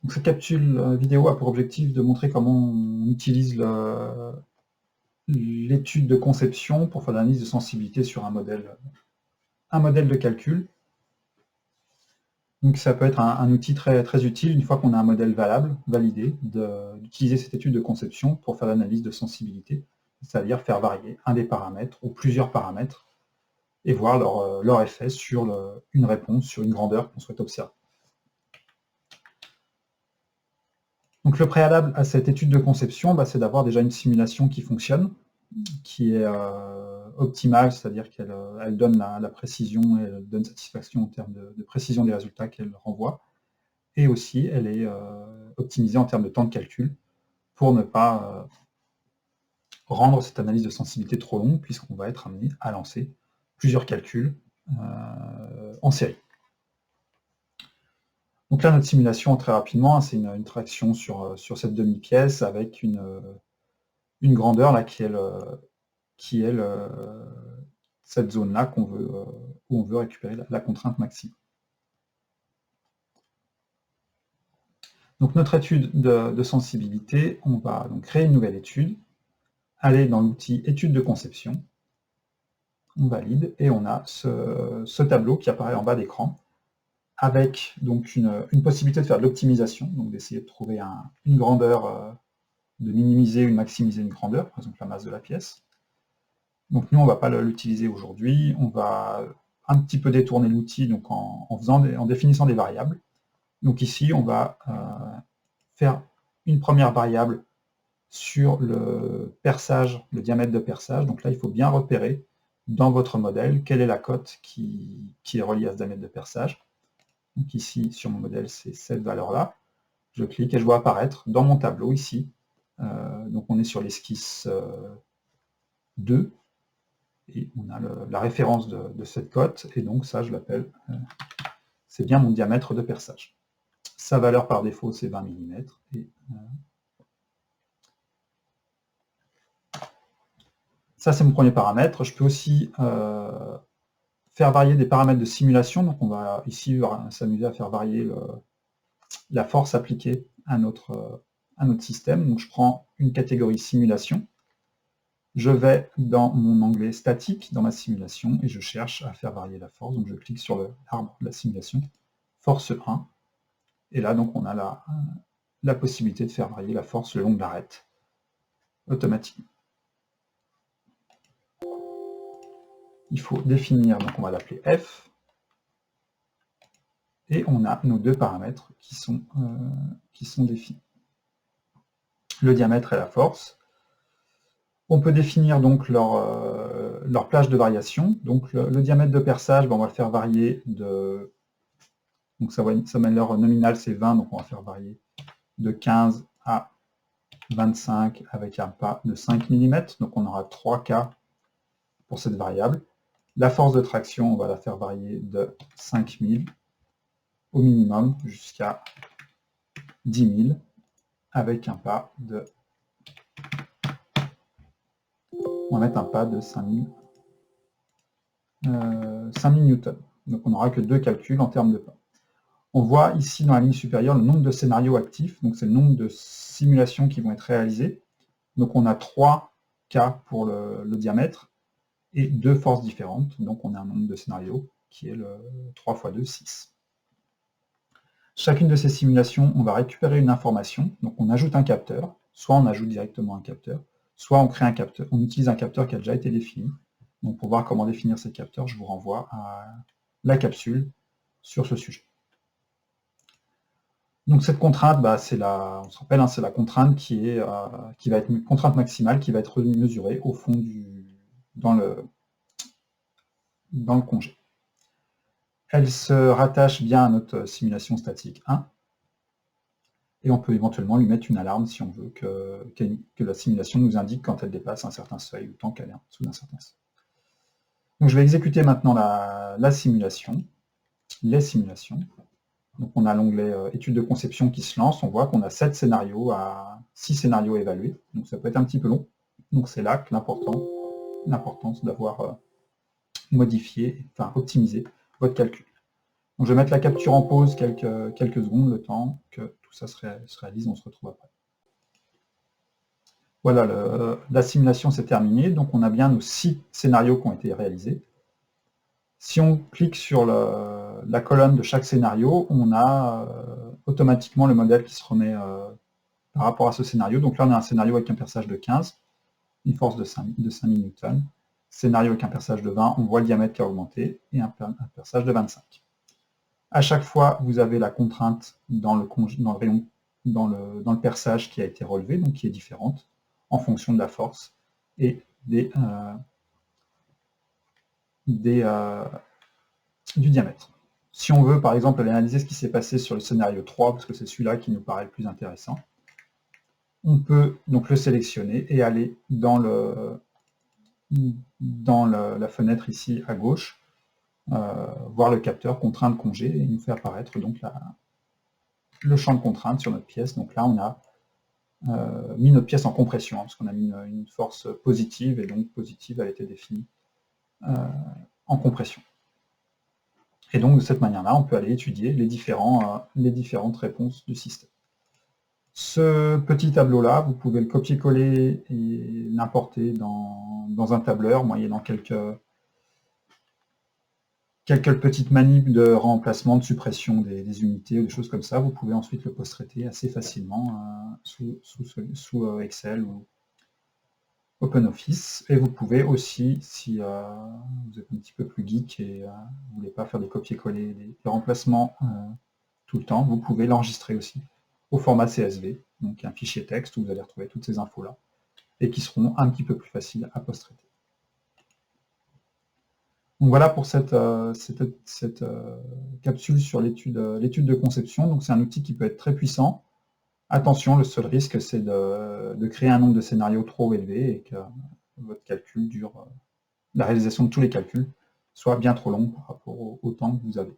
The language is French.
Donc, cette capsule vidéo a pour objectif de montrer comment on utilise l'étude de conception pour faire l'analyse de sensibilité sur un modèle de calcul. Donc ça peut être un outil très, très utile, une fois qu'on a un modèle validé, d'utiliser cette étude de conception pour faire l'analyse de sensibilité, c'est-à-dire faire varier un des paramètres ou plusieurs paramètres et voir leur effet sur une réponse, sur une grandeur qu'on souhaite observer. Donc le préalable à cette étude de conception, c'est d'avoir déjà une simulation qui fonctionne, qui est optimale, c'est-à-dire qu'elle donne la précision et elle donne satisfaction en termes de précision des résultats qu'elle renvoie. Et aussi, elle est optimisée en termes de temps de calcul pour ne pas rendre cette analyse de sensibilité trop longue, puisqu'on va être amené à lancer plusieurs calculs en série. Donc là, notre simulation, très rapidement, c'est une traction sur cette demi-pièce avec une grandeur là, qui est cette zone-là où on veut récupérer la contrainte maximum. Donc notre étude de sensibilité, on va donc créer une nouvelle étude, aller dans l'outil étude de conception, on valide, et on a ce tableau qui apparaît en bas d'écran, avec donc une possibilité de faire de l'optimisation, donc d'essayer de trouver une grandeur, de minimiser ou de maximiser une grandeur, par exemple la masse de la pièce. Donc nous, on ne va pas l'utiliser aujourd'hui, on va un petit peu détourner l'outil donc en définissant des variables. Donc ici, on va faire une première variable sur le perçage, le diamètre de perçage. Donc là, il faut bien repérer dans votre modèle quelle est la cote qui est reliée à ce diamètre de perçage. Donc ici, sur mon modèle, c'est cette valeur-là. Je clique et je vois apparaître dans mon tableau ici. Donc on est sur l'esquisse 2, et on a la référence de cette cote, et donc ça, je l'appelle, c'est bien mon diamètre de perçage. Sa valeur par défaut, c'est 20 mm. Ça, c'est mon premier paramètre. Je peux aussi faire varier des paramètres de simulation. Donc on va ici s'amuser à faire varier la force appliquée à notre système. Donc je prends une catégorie simulation. Je vais dans mon onglet statique, dans ma simulation, et je cherche à faire varier la force. Donc je clique sur l'arbre de la simulation, force 1. Et là, donc, on a la possibilité de faire varier la force le long de l'arête, automatiquement. Il faut définir, donc on va l'appeler F, et on a nos deux paramètres qui sont définis. Le diamètre et la force. On peut définir donc leur plage de variation. Donc le diamètre de perçage, on va le faire varier de... Donc sa valeur nominale, c'est 20, donc on va faire varier de 15 à 25 avec un pas de 5 mm. Donc on aura 3 cas pour cette variable. La force de traction, on va la faire varier de 5000 au minimum jusqu'à 10 000 avec un pas de... On va mettre un pas de 5000 newtons. Donc on n'aura que deux calculs en termes de pas. On voit ici dans la ligne supérieure le nombre de scénarios actifs, donc c'est le nombre de simulations qui vont être réalisées. Donc on a 3 cas pour le diamètre et 2 forces différentes, donc on a un nombre de scénarios qui est le 3 x 2, 6. Chacune de ces simulations, on va récupérer une information, donc on ajoute un capteur, soit on ajoute directement un capteur, soit on crée un capteur, on utilise un capteur qui a déjà été défini. Donc pour voir comment définir ces capteurs, je vous renvoie à la capsule sur ce sujet. Donc cette contrainte, on se rappelle, c'est la contrainte qui va être une contrainte maximale qui va être mesurée au fond dans le congé. Elle se rattache bien à notre simulation statique 1, et on peut éventuellement lui mettre une alarme si on veut que la simulation nous indique quand elle dépasse un certain seuil ou tant qu'elle est en dessous d'un certain seuil. Donc je vais exécuter maintenant la simulation, les simulations. Donc on a l'onglet étude de conception qui se lance, on voit qu'on a 6 scénarios évalués, donc ça peut être un petit peu long. Donc c'est là que l'importance d'avoir optimisé votre calcul. Donc, je vais mettre la capture en pause quelques secondes, le temps que tout ça se réalise, on se retrouve après. Voilà, la simulation s'est terminée, donc on a bien nos 6 scénarios qui ont été réalisés. Si on clique sur la colonne de chaque scénario, on a automatiquement le modèle qui se remet par rapport à ce scénario. Donc là, on a un scénario avec un perçage de 15, une force de 5000 Newton. Scénario avec un perçage de 20, on voit le diamètre qui a augmenté, et un perçage de 25. À chaque fois, vous avez la contrainte dans le rayon, dans le perçage qui a été relevé, donc qui est différente, en fonction de la force et du diamètre. Si on veut, par exemple, aller analyser ce qui s'est passé sur le scénario 3, parce que c'est celui-là qui nous paraît le plus intéressant, on peut donc le sélectionner et aller dans la fenêtre ici à gauche, voir le capteur contrainte congé, et il nous fait apparaître donc le champ de contrainte sur notre pièce. Donc là, on a mis notre pièce en compression, parce qu'on a mis une force positive, et donc positive a été définie en compression. Et donc de cette manière-là, on peut aller étudier les différentes réponses du système. Ce petit tableau-là, vous pouvez le copier-coller et l'importer dans un tableur, moyennant quelques petites manips de remplacement, de suppression des unités, ou des choses comme ça. Vous pouvez ensuite le post-traiter assez facilement sous Excel ou OpenOffice. Et vous pouvez aussi, si vous êtes un petit peu plus geek et vous ne voulez pas faire des copier-coller, des remplacements tout le temps, vous pouvez l'enregistrer aussi au format CSV, donc un fichier texte où vous allez retrouver toutes ces infos-là, et qui seront un petit peu plus faciles à post-traiter. Donc voilà pour cette capsule sur l'étude de conception. Donc c'est un outil qui peut être très puissant. Attention, le seul risque, c'est de créer un nombre de scénarios trop élevé et que votre calcul dure, la réalisation de tous les calculs soit bien trop longue par rapport au temps que vous avez.